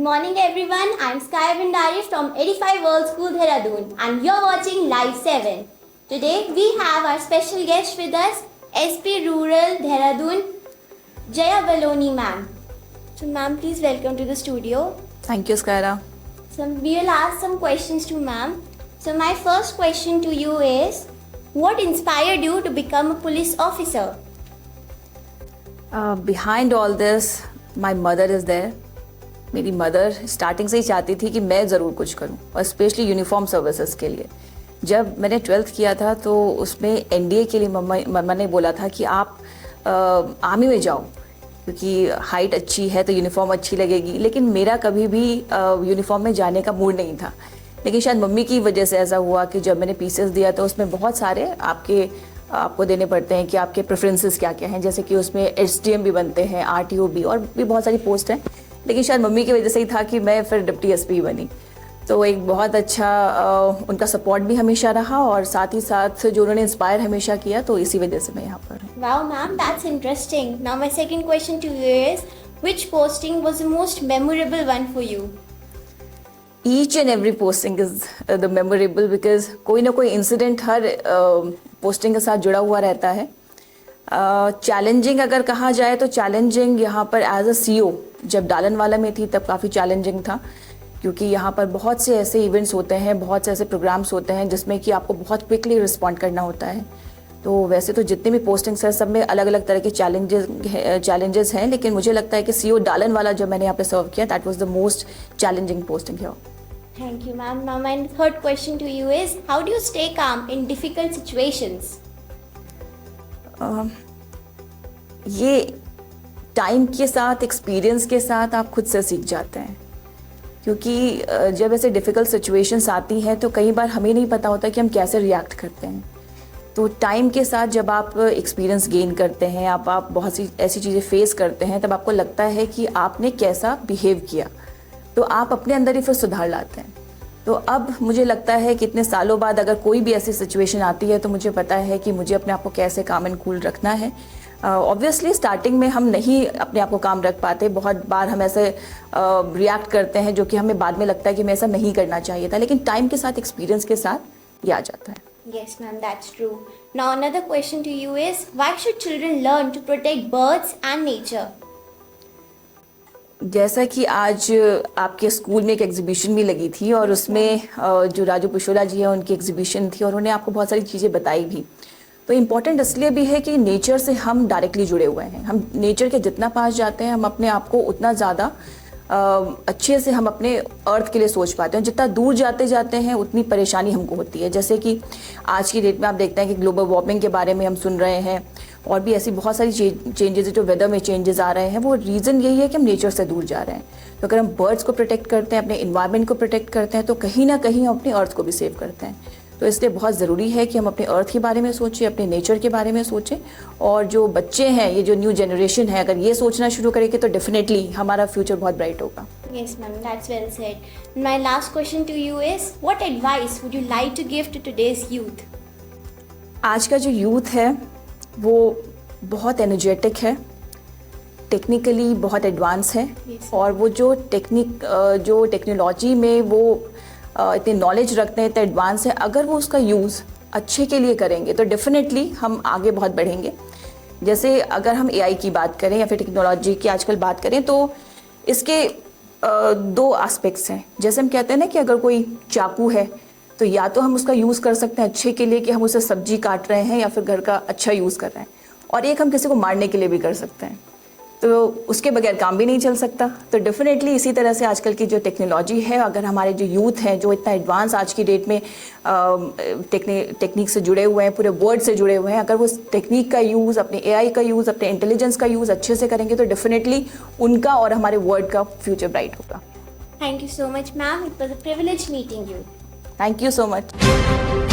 morning everyone, I'm Sky Bhandari from 85 World School Dehradun and you're watching Live 7. Today we have our special guest with us, SP Rural Dehradun, Jaya Baloni ma'am. So ma'am, please welcome to the studio. Thank you, Skyra. So we will ask some questions to ma'am. So my first question to you is, what inspired you to become a police officer? Behind all this, my mother is there. मेरी mother starting से ही चाहती थी कि मैं ज़रूर कुछ करूं और स्पेशली यूनिफॉर्म सर्विसेज के लिए। जब मैंने 12th किया था तो उसमें एनडीए के लिए मम्मा ने बोला था कि आप आर्मी में जाओ क्योंकि हाइट अच्छी है तो यूनिफॉर्म अच्छी लगेगी, लेकिन मेरा कभी भी यूनिफॉर्म में जाने का मूड नहीं था। लेकिन शायद मम्मी की वजह से ऐसा हुआ कि जब मैंने पीसेस दिया तो उसमें बहुत सारे आपको देने पड़ते हैं कि आपके प्रेफरेंसेस क्या क्या हैं, जैसे कि उसमें एसडीएम भी बनते हैं, आरटीओ भी, और भी बहुत सारी पोस्ट हैं। लेकिन शायद मम्मी की वजह से ही था कि मैं फिर डिप्टी एसपी बनी। तो एक बहुत अच्छा उनका सपोर्ट भी हमेशा रहा और साथ ही साथ जो उन्होंने इंस्पायर हमेशा किया, तो इसी वजह से मैं यहाँ पर हूँ। Wow ma'am, that's interesting. Now my second question to you is, which posting was the most memorable one for you? Each and every posting is the memorable because कोई ना कोई इंसिडेंट हर पोस्टिंग के साथ जुड़ा हुआ रहता है। चैलेंजिंग अगर कहा जाए तो चैलेंजिंग यहाँ पर एज अ सीईओ जब डालनवाला में थी तब काफ़ी चैलेंजिंग था, क्योंकि यहाँ पर बहुत से ऐसे इवेंट्स होते हैं, बहुत से ऐसे प्रोग्राम्स होते हैं जिसमें कि आपको बहुत क्विकली रिस्पॉन्ड करना होता है। तो वैसे तो जितने भी पोस्टिंग्स हैं सब में अलग अलग तरह के चैलेंजेस हैं, लेकिन मुझे लगता है कि सीईओ डालनवाला जब मैंने यहाँ पे सर्व किया, that was the most challenging posting here. Thank you ma'am. Now my third question to you is, how do you stay calm in difficult situations? ये टाइम के साथ, एक्सपीरियंस के साथ आप खुद से सीख जाते हैं, क्योंकि जब ऐसे डिफ़िकल्ट सिचुएशंस आती हैं तो कई बार हमें नहीं पता होता कि हम कैसे रिएक्ट करते हैं। तो टाइम के साथ जब आप एक्सपीरियंस गेन करते हैं, आप बहुत सी ऐसी चीज़ें फेस करते हैं, तब आपको लगता है कि आपने कैसा बिहेव किया, तो आप अपने अंदर ही फिर सुधार लाते हैं। तो अब मुझे लगता है कि इतने सालों बाद अगर कोई भी ऐसी सिचुएशन आती है तो मुझे पता है कि मुझे अपने आप को कैसे काम एंड कूल रखना है। ऑब्वियसली स्टार्टिंग में हम नहीं अपने आप को काम रख पाते, बहुत बार हम ऐसे रिएक्ट करते हैं जो कि हमें बाद में लगता है कि हमें ऐसा नहीं करना चाहिए था, लेकिन टाइम के साथ, एक्सपीरियंस के साथ ये आ जाता है। Yes ma'am, that's true. Now another question to you is, why should children learn to protect birds and nature? जैसा कि आज आपके स्कूल में एक एग्जीबिशन भी लगी थी और उसमें जो राजू पिशोला जी हैं उनकी एग्जीबिशन थी और उन्होंने आपको बहुत सारी चीज़ें बताई भी। तो इम्पॉर्टेंट इसलिए भी है कि नेचर से हम डायरेक्टली जुड़े हुए हैं। हम नेचर के जितना पास जाते हैं, हम अपने आप को उतना ज़्यादा अच्छे से हम अपने अर्थ के लिए सोच पाते हैं। जितना दूर जाते जाते हैं उतनी परेशानी हमको होती है। जैसे कि आज की डेट में आप देखते हैं कि ग्लोबल वार्मिंग के बारे में हम सुन रहे हैं और भी ऐसी बहुत सारी चेंजेस जो वेदर में चेंजेस आ रहे हैं, वो रीज़न यही है कि हम नेचर से दूर जा रहे हैं। तो अगर हम बर्ड्स को प्रोटेक्ट करते हैं, अपने इन्वायरमेंट को प्रोटेक्ट करते हैं, तो कहीं ना कहीं हम अपने अर्थ को भी सेव करते हैं। तो इसलिए बहुत ज़रूरी है कि हम अपने अर्थ के बारे में सोचें, अपने नेचर के बारे में सोचें। और जो बच्चे हैं, ये जो न्यू जनरेशन है, अगर ये सोचना शुरू करेंगे तो डेफिनेटली हमारा फ्यूचर बहुत ब्राइट होगा। Yes ma'am, that's well said. My last question to you is, what advice would you like to give to today's youth? आज का जो यूथ है वो बहुत एनर्जेटिक है, टेक्निकली बहुत एडवांस है। Yes. और वो जो टेक्नोलॉजी में वो इतने नॉलेज रखते हैं, इतने एडवांस है, अगर वो उसका यूज़ अच्छे के लिए करेंगे तो डेफिनेटली हम आगे बहुत बढ़ेंगे। जैसे अगर हम एआई की बात करें या फिर टेक्नोलॉजी की आजकल बात करें, तो इसके दो एस्पेक्ट्स हैं। जैसे हम कहते हैं ना कि अगर कोई चाकू है तो या तो हम उसका यूज़ कर सकते हैं अच्छे के लिए कि हम उसे सब्जी काट रहे हैं या फिर घर का अच्छा यूज़ कर रहे हैं, और एक हम किसी को मारने के लिए भी कर सकते हैं, तो उसके बगैर काम भी नहीं चल सकता। तो डेफिनेटली इसी तरह से आजकल की जो टेक्नोलॉजी है, अगर हमारे जो यूथ हैं जो इतना एडवांस आज की डेट में टेक्निक से जुड़े हुए हैं, पूरे वर्ल्ड से जुड़े हुए हैं, अगर वो टेक्निक का यूज़, अपने एआई का यूज़, अपने इंटेलिजेंस का यूज़ अच्छे से करेंगे तो डेफिनेटली उनका और हमारे वर्ल्ड का फ्यूचर ब्राइट होगा। Thank you so much ma'am. It was a privilege meeting you. Thank you so much.